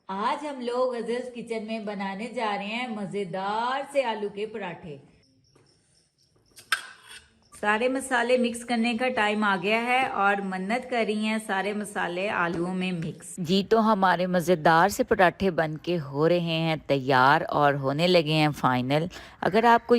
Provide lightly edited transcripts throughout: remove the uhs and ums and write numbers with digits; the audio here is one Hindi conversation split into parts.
आज हम लोग गजल्स किचन में बनाने जा रहे हैं मजेदार से आलू के पराठे। सारे मसाले मिक्स करने का टाइम आ गया है और मन्नत कर रही हैं सारे मसाले आलूओं में मिक्स। जी तो हमारे मज़ेदार से पराठे बन के हो रहे हैं तैयार और होने लगे हैं फाइनल। अगर आपको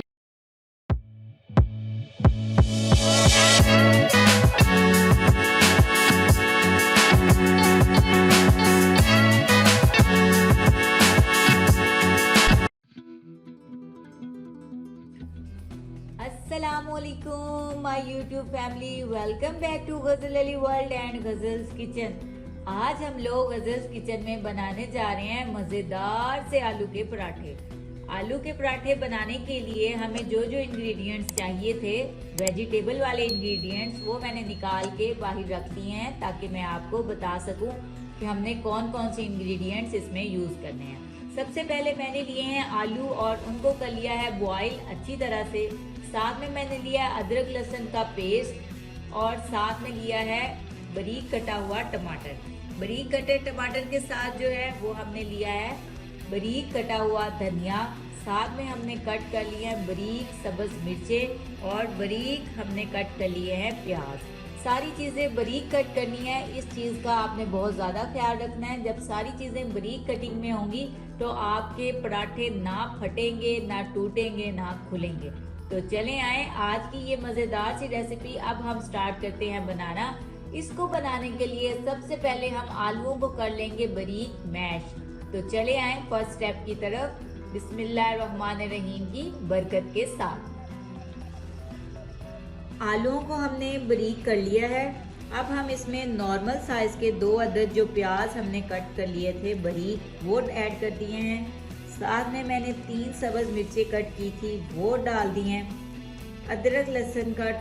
अस्सलामुअलैकुम my YouTube family, welcome back to Ghazal Ali world and Ghazal's kitchen. आज हम लोग गजल्स किचन में बनाने जा रहे हैं मजेदार से आलू के पराठे। आलू के पराठे बनाने के लिए हमें जो जो इंग्रेडिएंट्स चाहिए थे, वेजिटेबल वाले इंग्रेडिएंट्स, वो मैंने निकाल के बाहर रख दिए हैं ताकि मैं आपको बता सकूं कि हमने कौन कौन से इंग्रेडिएंट्स इसमें यूज करने हैं। सबसे पहले मैंने लिए हैं आलू और उनको कर लिया है बॉईल अच्छी तरह से। साथ में मैंने लिया है अदरक लहसुन का पेस्ट और साथ में लिया है बारीक कटा हुआ टमाटर। बारीक कटे टमाटर के साथ जो है वो हमने लिया है बारीक कटा हुआ धनिया। साथ में हमने कट कर लिया है बारीक सब्ज मिर्चें और बारीक हमने कट कर लिए हैं प्याज। सारी चीज़ें बारीक कट करनी है। इस चीज़ का आपने बहुत ज़्यादा ख्याल रखना है। जब सारी चीज़ें बारीक कटिंग में होंगी तो आपके पराठे ना फटेंगे, ना टूटेंगे, ना खुलेंगे। तो चलें आए आज की ये मज़ेदार सी रेसिपी अब हम स्टार्ट करते हैं बनाना। इसको बनाने के लिए सबसे पहले हम आलूओं को कर लेंगे बारीक मैश। तो चले आए फर्स्ट स्टेप की तरफ, बिस्मिल्लाहिर्रहमानिर्रहीम की बरकत के साथ। आलूओं को हमने बारीक कर लिया है। अब हम इसमें नॉर्मल साइज के 2 अदद जो प्याज हमने कट कर लिए थे बारीक, वो ऐड कर दिए हैं। साथ में मैंने 3 सब्ज मिर्चें कट की थी, वो डाल दी हैं। अदरक लहसुन का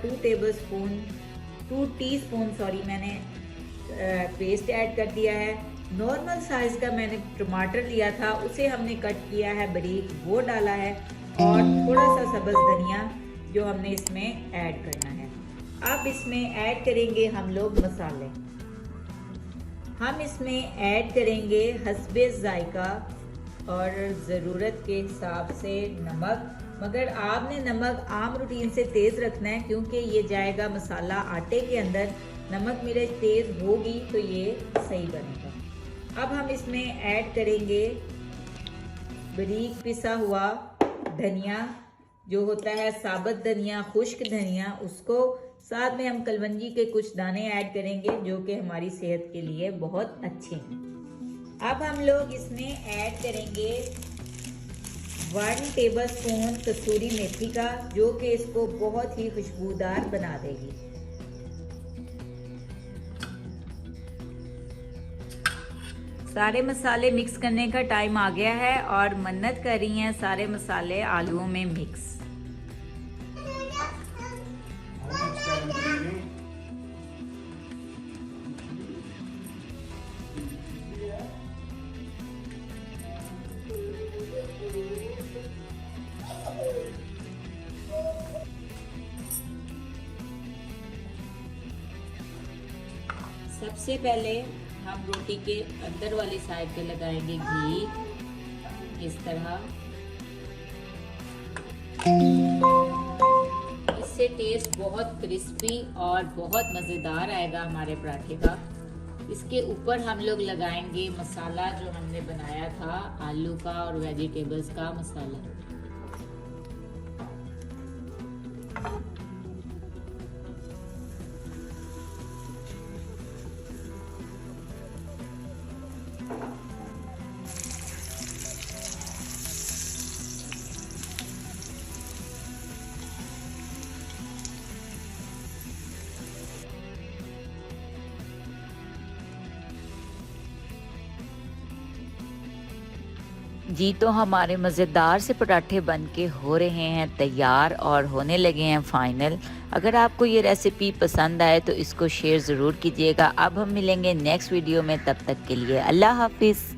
2 टीस्पून मैंने पेस्ट ऐड कर दिया है। नॉर्मल साइज का मैंने टमाटर लिया था, उसे हमने कट किया है बारीक, वो डाला है। और थोड़ा सा सब्ज धनिया जो हमने इसमें ऐड करना है। अब इसमें ऐड करेंगे हम लोग मसाले। हम इसमें ऐड करेंगे हस्बे जायका और ज़रूरत के हिसाब से नमक। मगर आपने नमक आम रूटीन से तेज़ रखना है क्योंकि ये जाएगा मसाला आटे के अंदर। नमक मिर्च तेज़ होगी तो ये सही बनेगा। अब हम इसमें ऐड करेंगे बारीक पिसा हुआ धनिया, जो होता है साबुत धनिया, खुश्क धनिया, उसको। साथ में हम कलवंजी के कुछ दाने ऐड करेंगे जो कि हमारी सेहत के लिए बहुत अच्छे हैं। अब हम लोग इसमें ऐड करेंगे 1 टेबलस्पून कसूरी मेथी का, जो कि इसको बहुत ही खुशबूदार बना देगी। सारे मसाले मिक्स करने का टाइम आ गया है और मन्नत कर रही हैं सारे मसाले आलूओं में मिक्स। सबसे पहले हम रोटी के अंदर वाली साइड पे लगाएंगे घी, इस तरह। इससे टेस्ट बहुत क्रिस्पी और बहुत मज़ेदार आएगा हमारे पराठे का। इसके ऊपर हम लोग लगाएंगे मसाला जो हमने बनाया था आलू का और वेजिटेबल्स का मसाला। जी तो हमारे मज़ेदार से पराठे बन के हो रहे हैं तैयार और होने लगे हैं फाइनल। अगर आपको ये रेसिपी पसंद आए तो इसको शेयर ज़रूर कीजिएगा। अब हम मिलेंगे नेक्स्ट वीडियो में, तब तक के लिए अल्लाह हाफिज़।